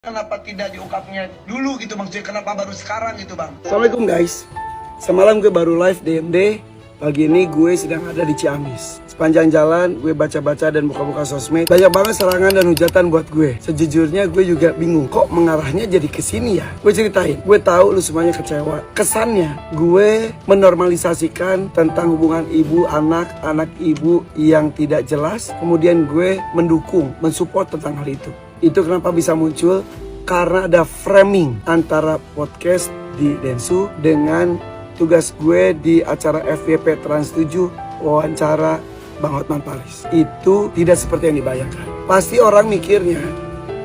Kenapa tidak diungkapnya dulu gitu, maksudnya kenapa baru sekarang gitu bang? Assalamualaikum guys. Semalam gue baru live DMD. Pagi ini gue sedang ada di Ciamis. Sepanjang jalan gue baca-baca dan buka-buka sosmed. Banyak banget serangan dan hujatan buat gue. Sejujurnya gue juga bingung, kok mengarahnya jadi ke sini ya? Gue ceritain, gue tahu lu semuanya kecewa. Kesannya gue menormalisasikan tentang hubungan ibu anak, anak ibu yang tidak jelas. Kemudian gue mendukung, mensupport tentang hal itu. Itu kenapa bisa muncul? Karena ada framing antara podcast di Densu dengan tugas gue di acara FYP Trans 7 wawancara Bang Hotman Paris. Itu tidak seperti yang dibayangkan. Pasti orang mikirnya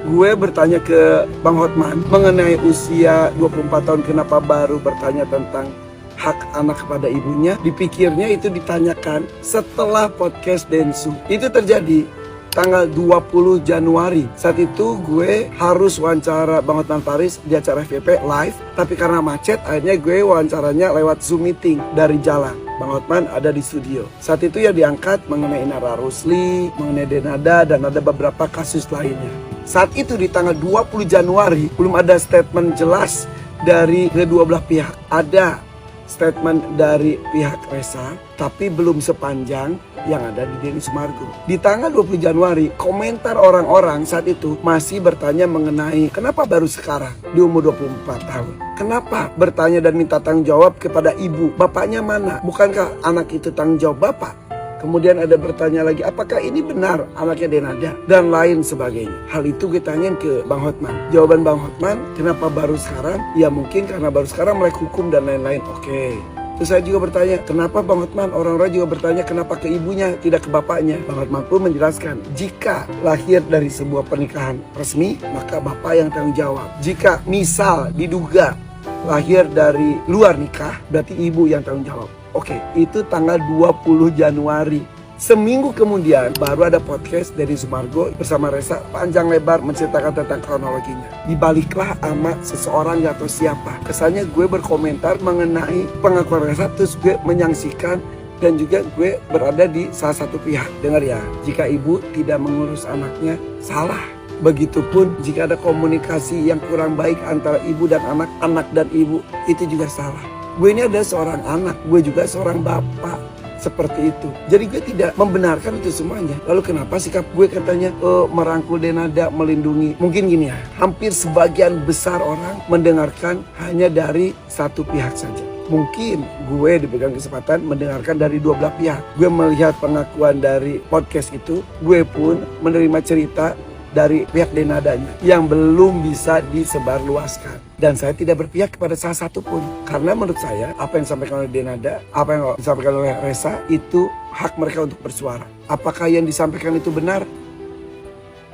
gue bertanya ke Bang Hotman mengenai usia 24 tahun kenapa baru bertanya tentang hak anak kepada ibunya. Dipikirnya itu ditanyakan setelah podcast Densu. Itu terjadi tanggal 20 Januari. Saat itu gue harus wawancara Bang Hotman Paris di acara FYP live. Tapi karena macet akhirnya gue wawancaranya lewat Zoom meeting dari jalan. Bang Hotman ada di studio. Saat itu ya diangkat mengenai Nara Rusli, mengenai Denada dan ada beberapa kasus lainnya. Saat itu di tanggal 20 Januari belum ada statement jelas dari kedua belah pihak. Ada statement dari pihak Resa, tapi belum sepanjang yang ada di Denny Sumargo. Di tanggal 20 Januari, komentar orang-orang saat itu masih bertanya mengenai kenapa baru sekarang di umur 24 tahun. Kenapa bertanya dan minta tanggung jawab kepada ibu? Bapaknya mana? Bukankah anak itu tanggung jawab bapak? Kemudian ada bertanya lagi, apakah ini benar anaknya Denada? Dan lain sebagainya. Hal itu kita tanyain ke Bang Hotman. Jawaban Bang Hotman, kenapa baru sekarang? Ya mungkin karena baru sekarang melek hukum dan lain-lain. Oke. Terus saya juga bertanya, kenapa Bang Hotman? Orang-orang juga bertanya kenapa ke ibunya, tidak ke bapaknya. Bang Hotman pun menjelaskan, jika lahir dari sebuah pernikahan resmi, maka bapak yang tanggung jawab. Jika misal diduga lahir dari luar nikah, berarti ibu yang tanggung jawab. Oke, itu tanggal 20 Januari. Seminggu kemudian baru ada podcast dari Sumargo bersama Resa panjang lebar menceritakan tentang kronologinya. Dibaliklah sama seseorang atau siapa. Kesannya gue berkomentar mengenai pengakuan Resa, terus gue menyaksikan dan juga gue berada di salah satu pihak. Dengar ya, jika ibu tidak mengurus anaknya, salah. Begitupun jika ada komunikasi yang kurang baik antara ibu dan anak, anak dan ibu, itu juga salah. Gue ini ada seorang anak, gue juga seorang bapak. Seperti itu. Jadi gue tidak membenarkan itu semuanya. Lalu kenapa sikap gue katanya merangkul Denada, melindungi? Mungkin gini ya, hampir sebagian besar orang mendengarkan hanya dari satu pihak saja. Mungkin gue diberikan kesempatan mendengarkan dari dua belah pihak. Gue melihat pengakuan dari podcast itu, gue pun menerima cerita dari pihak Denadanya yang belum bisa disebarluaskan. Dan saya tidak berpihak kepada salah satu pun. Karena menurut saya, apa yang disampaikan oleh Denada, apa yang disampaikan oleh Resa, itu hak mereka untuk bersuara. Apakah yang disampaikan itu benar?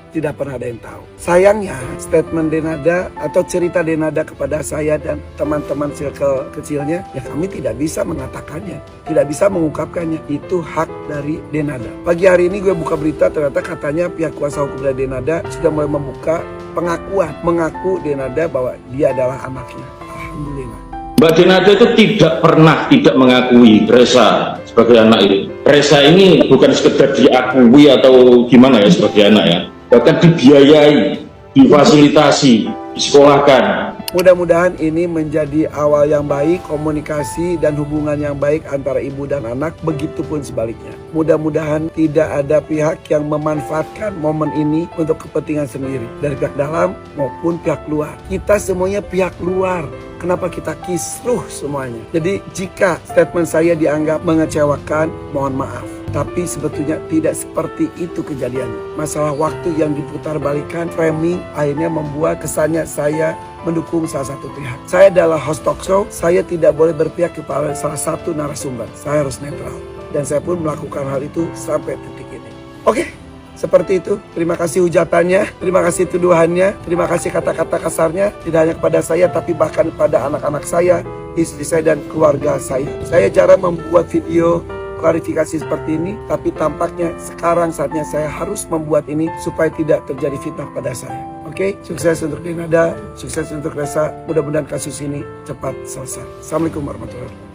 Tidak pernah ada yang tahu. Sayangnya, statement Denada atau cerita Denada kepada saya dan teman-teman circle kecilnya, ya kami tidak bisa mengatakannya. Tidak bisa mengungkapkannya. Itu hak dari Denada. Pagi hari ini gue buka berita, ternyata katanya pihak kuasa hukum dari Denada sudah mulai membuka pengakuan. Mengaku Denada bahwa dia adalah anaknya. Alhamdulillah. Mbak Denada itu tidak pernah tidak mengakui Resa sebagai anak itu. Resa ini bukan sekedar diakui atau gimana ya sebagai anak ya. Bahkan dibiayai, difasilitasi, disekolahkan. Mudah-mudahan ini menjadi awal yang baik, komunikasi dan hubungan yang baik antara ibu dan anak, begitupun sebaliknya. Mudah-mudahan tidak ada pihak yang memanfaatkan momen ini untuk kepentingan sendiri, dari pihak dalam maupun pihak luar. Kita semuanya pihak luar. Kenapa kita kisruh semuanya? Jadi jika statement saya dianggap mengecewakan, mohon maaf. Tapi sebetulnya tidak seperti itu kejadiannya. Masalah waktu yang diputar-balikan, framing, akhirnya membuat kesannya saya mendukung salah satu pihak. Saya adalah host talk show, saya tidak boleh berpihak kepada salah satu narasumber. Saya harus netral. Dan saya pun melakukan hal itu sampai titik ini. Oke, seperti itu. Terima kasih hujatannya, terima kasih tuduhannya, terima kasih kata-kata kasarnya. Tidak hanya kepada saya, tapi bahkan kepada anak-anak saya, istri saya, dan keluarga saya. Saya jarang membuat video klarifikasi seperti ini, tapi tampaknya sekarang saatnya saya harus membuat ini supaya tidak terjadi fitnah pada saya. Oke, sukses untuk Denada, sukses untuk Resa. Mudah-mudahan kasus ini cepat selesai. Assalamualaikum warahmatullahi wabarakatuh.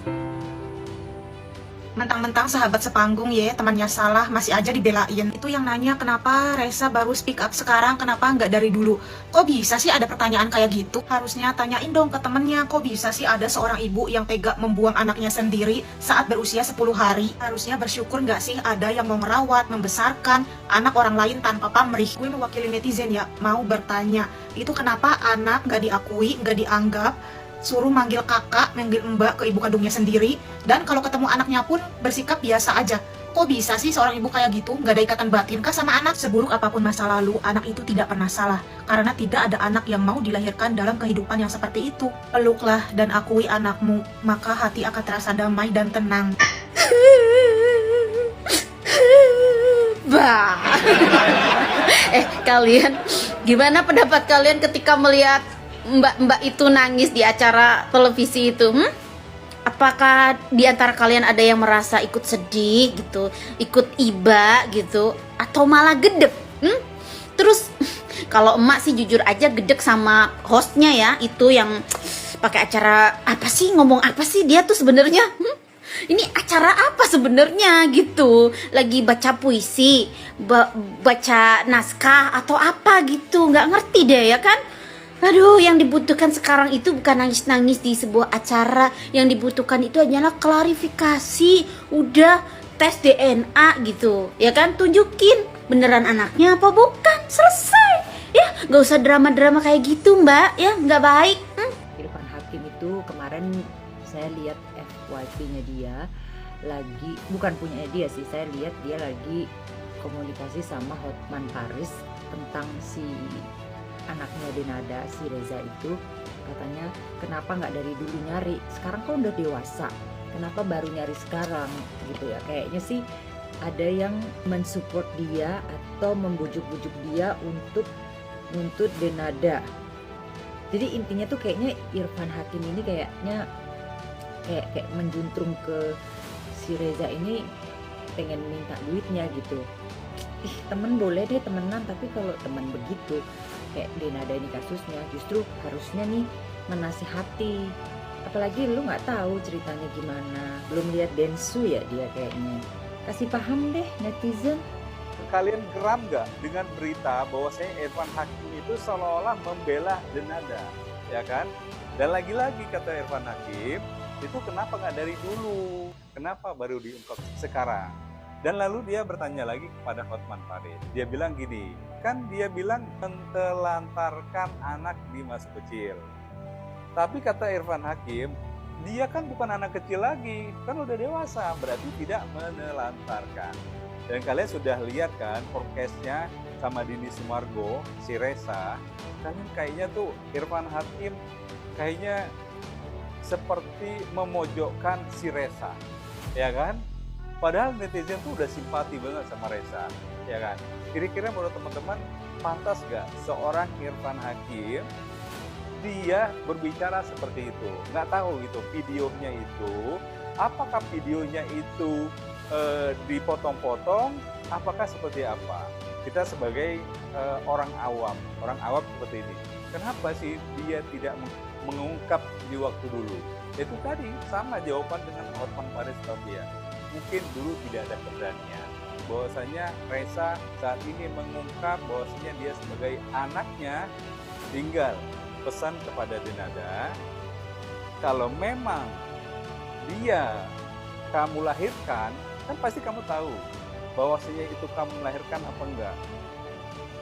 Mentang-mentang sahabat sepanggung ya, temannya salah, masih aja dibelain. Itu yang nanya kenapa Reza baru speak up sekarang, kenapa nggak dari dulu. Kok bisa sih ada pertanyaan kayak gitu? Harusnya tanyain dong ke temennya, kok bisa sih ada seorang ibu yang tega membuang anaknya sendiri saat berusia 10 hari. Harusnya bersyukur nggak sih ada yang mau merawat, membesarkan anak orang lain tanpa pamrih. Gue mewakili netizen ya, mau bertanya, itu kenapa anak nggak diakui, nggak dianggap, suruh manggil kakak, manggil mbak ke ibu kandungnya sendiri, dan kalau ketemu anaknya pun bersikap biasa aja. Kok bisa sih seorang ibu kayak gitu, nggak ada ikatan batin kah sama anak? Seburuk apapun masa lalu, anak itu tidak pernah salah, karena tidak ada anak yang mau dilahirkan dalam kehidupan yang seperti itu. Peluklah dan akui anakmu, maka hati akan terasa damai dan tenang. Bah. Kalian, gimana pendapat kalian ketika melihat mbak-mbak itu nangis di acara televisi itu? Apakah di antara kalian ada yang merasa ikut sedih gitu, ikut iba gitu, atau malah gedek? Terus kalau emak sih jujur aja gedek sama hostnya ya, itu yang pakai acara apa sih, ngomong apa sih dia tuh sebenarnya? Ini acara apa sebenarnya gitu? Lagi baca puisi, baca naskah atau apa gitu? Nggak ngerti deh ya kan? Aduh, yang dibutuhkan sekarang itu bukan nangis-nangis di sebuah acara. Yang dibutuhkan itu hanyalah klarifikasi. Udah tes DNA gitu, ya kan? Tunjukin beneran anaknya apa bukan. Selesai. Ya, nggak usah drama-drama kayak gitu, Mbak. Ya, nggak baik. Irfan Hakim itu kemarin saya lihat FYP-nya dia lagi, bukan punya dia sih, saya lihat dia lagi komunikasi sama Hotman Paris tentang si anaknya Denada, si Reza itu. Katanya kenapa nggak dari dulu nyari, sekarang kan udah dewasa, kenapa baru nyari sekarang gitu ya. Kayaknya sih ada yang mensupport dia atau membujuk-bujuk dia untuk nuntut Denada. Jadi intinya tuh kayaknya Irfan Hakim ini kayaknya kayak menjuntrung ke si Reza ini, pengen minta duitnya gitu. Temen boleh deh temenan, tapi kalau temen begitu kayak Denada ini kasusnya, justru harusnya nih menasihati. Apalagi lu nggak tahu ceritanya gimana, belum lihat Densu ya dia kayaknya. Kasih paham deh netizen. Kalian geram nggak dengan berita bahwa saya Irfan Hakim itu seolah-olah membela Denada, ya kan? Dan lagi-lagi kata Irfan Hakim, itu kenapa nggak dari dulu? Kenapa baru diungkap sekarang? Dan lalu dia bertanya lagi kepada Hotman Paris. Dia bilang gini, kan dia bilang mentelantarkan anak di masa kecil. Tapi kata Irfan Hakim, dia kan bukan anak kecil lagi, kan udah dewasa, berarti tidak menelantarkan. Dan kalian sudah lihat kan forecastnya sama Dini Sumargo, si Reza. Kalian kayaknya tuh Irfan Hakim kayaknya seperti memojokkan si Reza, ya kan? Padahal netizen tuh udah simpati banget sama Reza, ya kan? Kira-kira menurut teman-teman, pantas gak seorang Irfan Hakim dia berbicara seperti itu? Nggak tahu gitu videonya itu, apakah videonya itu dipotong-potong, apakah seperti apa? Kita sebagai orang awam seperti ini, kenapa sih dia tidak mengungkap di waktu dulu? Itu tadi sama jawaban dengan Hotman Paris Tobia. Mungkin dulu tidak ada keberanian, bahwasanya Reza saat ini mengungkap bahwasanya dia sebagai anaknya. Tinggal pesan kepada Denada, kalau memang dia kamu lahirkan, kan pasti kamu tahu bahwasanya itu kamu melahirkan apa enggak.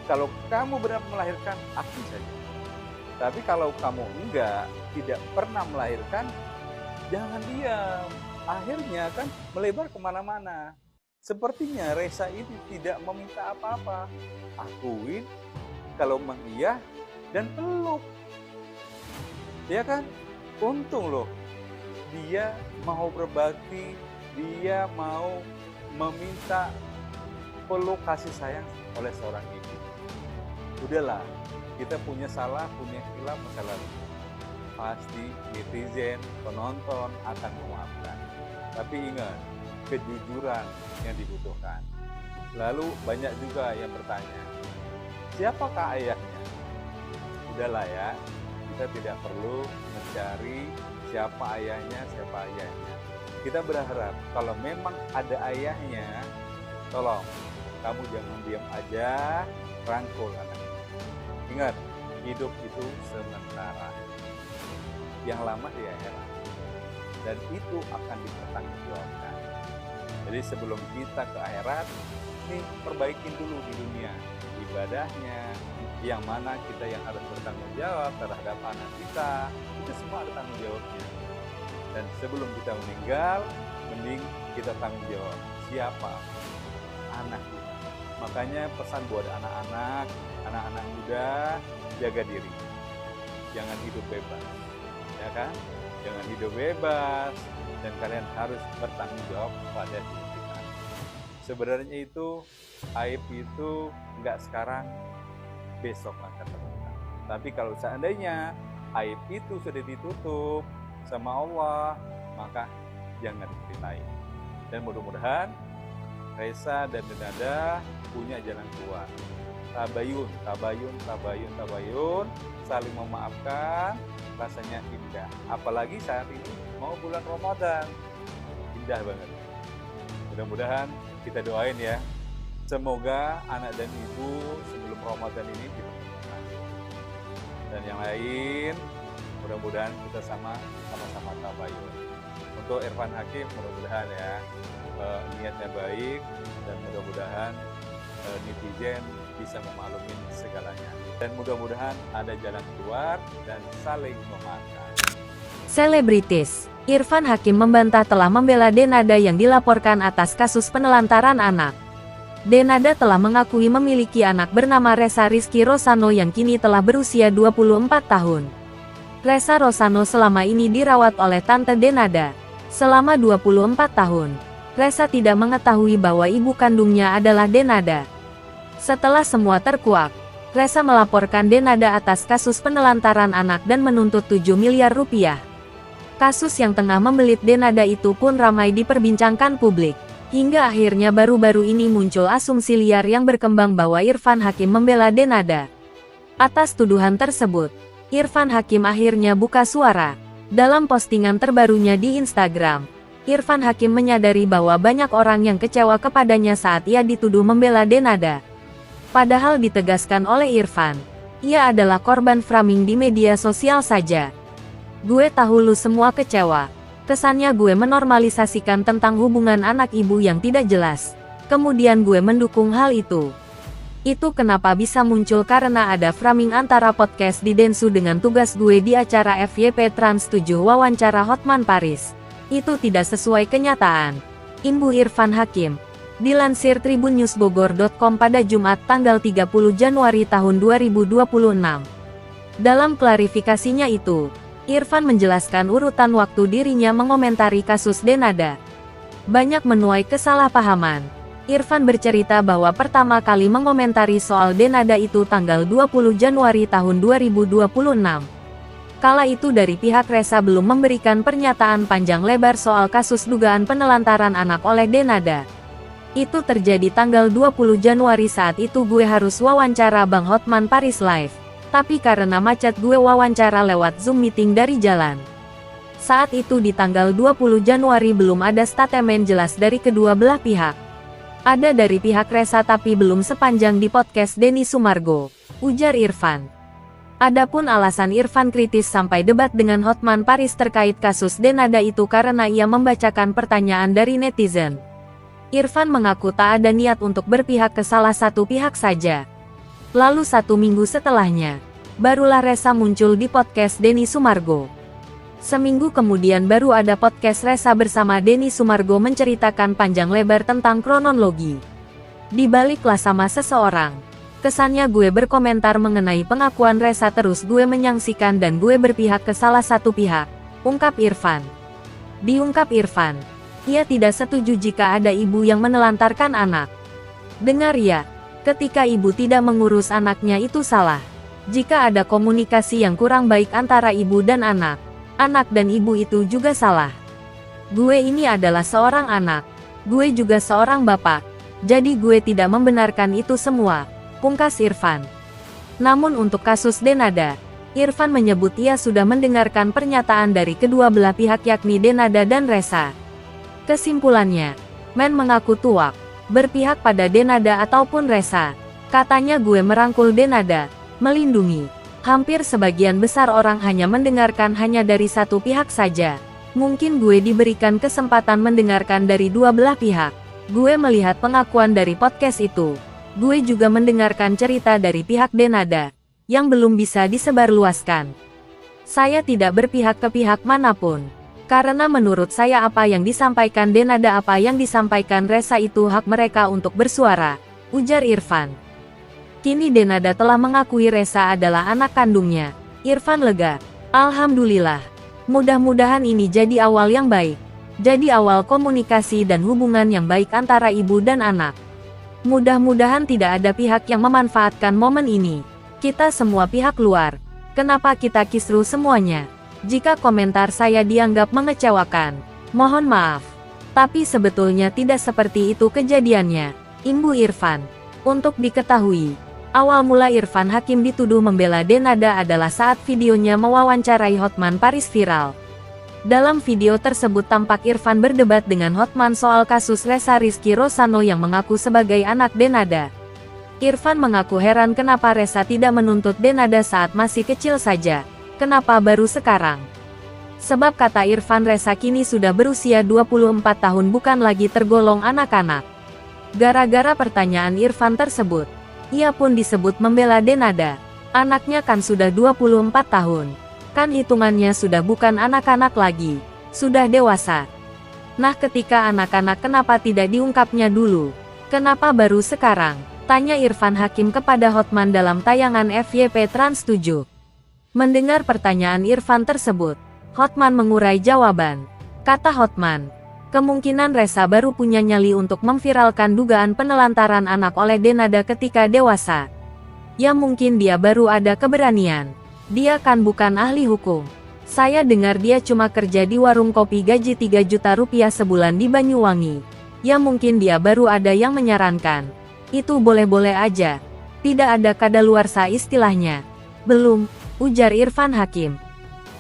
Kalau kamu benar melahirkan, akui saja. Tapi kalau kamu enggak, tidak pernah melahirkan, jangan diam. Akhirnya kan melebar kemana-mana. Sepertinya Reza ini tidak meminta apa-apa. Akuin, kalau mengiyakan dan peluk. Ya kan? Untung loh, dia mau berbakti, dia mau meminta peluk kasih sayang oleh seorang ibu. Udahlah, kita punya salah, punya khilaf masa lalu. Pasti netizen, penonton akan memaafkan. Tapi ingat, kejujuran yang dibutuhkan. Lalu banyak juga yang bertanya, siapakah ayahnya? Udahlah ya, kita tidak perlu mencari siapa ayahnya. kita berharap kalau memang ada ayahnya, tolong kamu jangan diam aja, rangkul anak. Ingat, hidup itu sementara, yang lama di akhirat, dan itu akan dipertanggungjawabkan. Jadi sebelum kita ke akhirat, nih perbaikin dulu di dunia ibadahnya, yang mana kita yang harus bertanggung jawab terhadap anak kita, itu semua ada tanggung jawabnya. Dan sebelum kita meninggal, mending kita tanggung jawab siapa anak kita. Makanya pesan buat anak-anak muda, jaga diri, jangan hidup bebas, ya kan? Jangan hidup bebas, dan kalian harus bertanggung jawab pada diri kita. Sebenarnya itu aib itu nggak sekarang, besok akan terbuka. Tapi kalau seandainya aib itu sudah ditutup sama Allah, maka jangan diceritain. Dan mudah-mudahan Reza dan Denada punya jalan keluar. Tabayun, saling memaafkan, rasanya indah. Apalagi saat ini mau bulan Ramadan, indah banget. Mudah-mudahan kita doain ya, semoga anak dan ibu sebelum Ramadan ini dipertemukan. Dan yang lain, mudah-mudahan kita sama-sama tabayun. Untuk Irfan Hakim, mudah-mudahan ya niatnya baik, dan mudah-mudahan netizen bisa memaklumi segalanya. Dan mudah-mudahan ada jalan keluar dan saling memaafkan. Selebritis Irfan Hakim membantah telah membela Denada yang dilaporkan atas kasus penelantaran anak. Denada telah mengakui memiliki anak bernama Reza Rizky Rosano yang kini telah berusia 24 tahun. Reza Rosano selama ini dirawat oleh tante Denada selama 24 tahun. Reza tidak mengetahui bahwa ibu kandungnya adalah Denada. Setelah semua terkuak, Reza melaporkan Denada atas kasus penelantaran anak dan menuntut 7 miliar rupiah. Kasus yang tengah membelit Denada itu pun ramai diperbincangkan publik. Hingga akhirnya baru-baru ini muncul asumsi liar yang berkembang bahwa Irfan Hakim membela Denada. Atas tuduhan tersebut, Irfan Hakim akhirnya buka suara. Dalam postingan terbarunya di Instagram, Irfan Hakim menyadari bahwa banyak orang yang kecewa kepadanya saat ia dituduh membela Denada. Padahal ditegaskan oleh Irfan, ia adalah korban framing di media sosial saja. Gue tahu lu semua kecewa. Kesannya gue menormalisasikan tentang hubungan anak ibu yang tidak jelas. Kemudian gue mendukung hal itu. Itu kenapa bisa muncul karena ada framing antara podcast di Densu dengan tugas gue di acara FYP Trans 7 wawancara Hotman Paris. Itu tidak sesuai kenyataan. Imbu Irfan Hakim. Dilansir tribunnews.bogor.com pada Jumat tanggal 30 Januari tahun 2026. Dalam klarifikasinya itu, Irfan menjelaskan urutan waktu dirinya mengomentari kasus Denada. Banyak menuai kesalahpahaman. Irfan bercerita bahwa pertama kali mengomentari soal Denada itu tanggal 20 Januari tahun 2026. Kala itu dari pihak Reza belum memberikan pernyataan panjang lebar soal kasus dugaan penelantaran anak oleh Denada. Itu terjadi tanggal 20 Januari, saat itu gue harus wawancara Bang Hotman Paris live. Tapi karena macet gue wawancara lewat Zoom meeting dari jalan. Saat itu di tanggal 20 Januari belum ada statement jelas dari kedua belah pihak. Ada dari pihak Reza tapi belum sepanjang di podcast Denny Sumargo, ujar Irfan. Adapun alasan Irfan kritis sampai debat dengan Hotman Paris terkait kasus Denada itu karena ia membacakan pertanyaan dari netizen. Irfan mengaku tak ada niat untuk berpihak ke salah satu pihak saja. Lalu 1 minggu setelahnya, barulah Reza muncul di podcast Denny Sumargo. Seminggu kemudian baru ada podcast Reza bersama Denny Sumargo menceritakan panjang lebar tentang kronologi. Dibaliklah sama seseorang. Kesannya gue berkomentar mengenai pengakuan Reza terus gue menyangsikan dan gue berpihak ke salah satu pihak, ungkap Irfan. Diungkap Irfan, ia tidak setuju jika ada ibu yang menelantarkan anak. Dengar ya, ketika ibu tidak mengurus anaknya itu salah. Jika ada komunikasi yang kurang baik antara ibu dan anak dan ibu itu juga salah. Gue ini adalah seorang anak, gue juga seorang bapak, jadi gue tidak membenarkan itu semua, pungkas Irfan. Namun untuk kasus Denada, Irfan menyebut ia sudah mendengarkan pernyataan dari kedua belah pihak yakni Denada dan Reza. Kesimpulannya, Men mengaku tuak, berpihak pada Denada ataupun Resa. Katanya gue merangkul Denada, melindungi. Hampir sebagian besar orang hanya mendengarkan hanya dari satu pihak saja. Mungkin gue diberikan kesempatan mendengarkan dari dua belah pihak. Gue melihat pengakuan dari podcast itu. Gue juga mendengarkan cerita dari pihak Denada, yang belum bisa disebarluaskan. Saya tidak berpihak ke pihak manapun. Karena menurut saya apa yang disampaikan Denada apa yang disampaikan Resa itu hak mereka untuk bersuara, ujar Irfan. Kini Denada telah mengakui Resa adalah anak kandungnya. Irfan lega. Alhamdulillah. Mudah-mudahan ini jadi awal yang baik. Jadi awal komunikasi dan hubungan yang baik antara ibu dan anak. Mudah-mudahan tidak ada pihak yang memanfaatkan momen ini. Kita semua pihak luar. Kenapa kita kisruh semuanya? Jika komentar saya dianggap mengecewakan, mohon maaf. Tapi sebetulnya tidak seperti itu kejadiannya, imbu Irfan. Untuk diketahui, awal mula Irfan Hakim dituduh membela Denada adalah saat videonya mewawancarai Hotman Paris viral. Dalam video tersebut tampak Irfan berdebat dengan Hotman soal kasus Resa Rizky Rosano yang mengaku sebagai anak Denada. Irfan mengaku heran kenapa Resa tidak menuntut Denada saat masih kecil saja. Kenapa baru sekarang? Sebab kata Irfan Resa kini sudah berusia 24 tahun bukan lagi tergolong anak-anak. Gara-gara pertanyaan Irfan tersebut, ia pun disebut membela Denada. Anaknya kan sudah 24 tahun. Kan hitungannya sudah bukan anak-anak lagi. Sudah dewasa. Nah ketika anak-anak kenapa tidak diungkapnya dulu? Kenapa baru sekarang? Tanya Irfan Hakim kepada Hotman dalam tayangan FYP Trans 7. Mendengar pertanyaan Irfan tersebut, Hotman mengurai jawaban. Kata Hotman, kemungkinan Resa baru punya nyali untuk memviralkan dugaan penelantaran anak oleh Denada ketika dewasa. Ya mungkin dia baru ada keberanian. Dia kan bukan ahli hukum. Saya dengar dia cuma kerja di warung kopi gaji 3 juta rupiah sebulan di Banyuwangi. Ya mungkin dia baru ada yang menyarankan. Itu boleh-boleh aja. Tidak ada kadaluarsa istilahnya. Belum, ujar Irfan Hakim.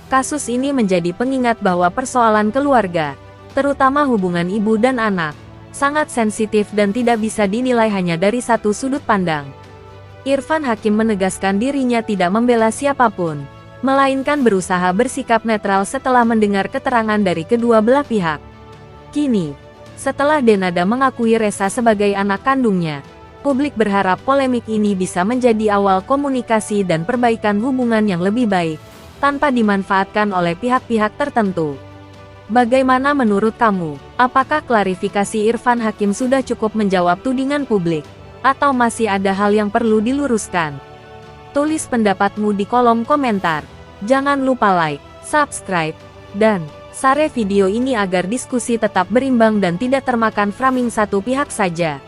Kasus ini menjadi pengingat bahwa persoalan keluarga, terutama hubungan ibu dan anak, sangat sensitif dan tidak bisa dinilai hanya dari satu sudut pandang. Irfan Hakim menegaskan dirinya tidak membela siapapun, melainkan berusaha bersikap netral setelah mendengar keterangan dari kedua belah pihak. Kini, setelah Denada mengakui Resa sebagai anak kandungnya, publik berharap polemik ini bisa menjadi awal komunikasi dan perbaikan hubungan yang lebih baik, tanpa dimanfaatkan oleh pihak-pihak tertentu. Bagaimana menurut kamu? Apakah klarifikasi Irfan Hakim sudah cukup menjawab tudingan publik? Atau masih ada hal yang perlu diluruskan? Tulis pendapatmu di kolom komentar. Jangan lupa like, subscribe, dan share video ini agar diskusi tetap berimbang dan tidak termakan framing satu pihak saja.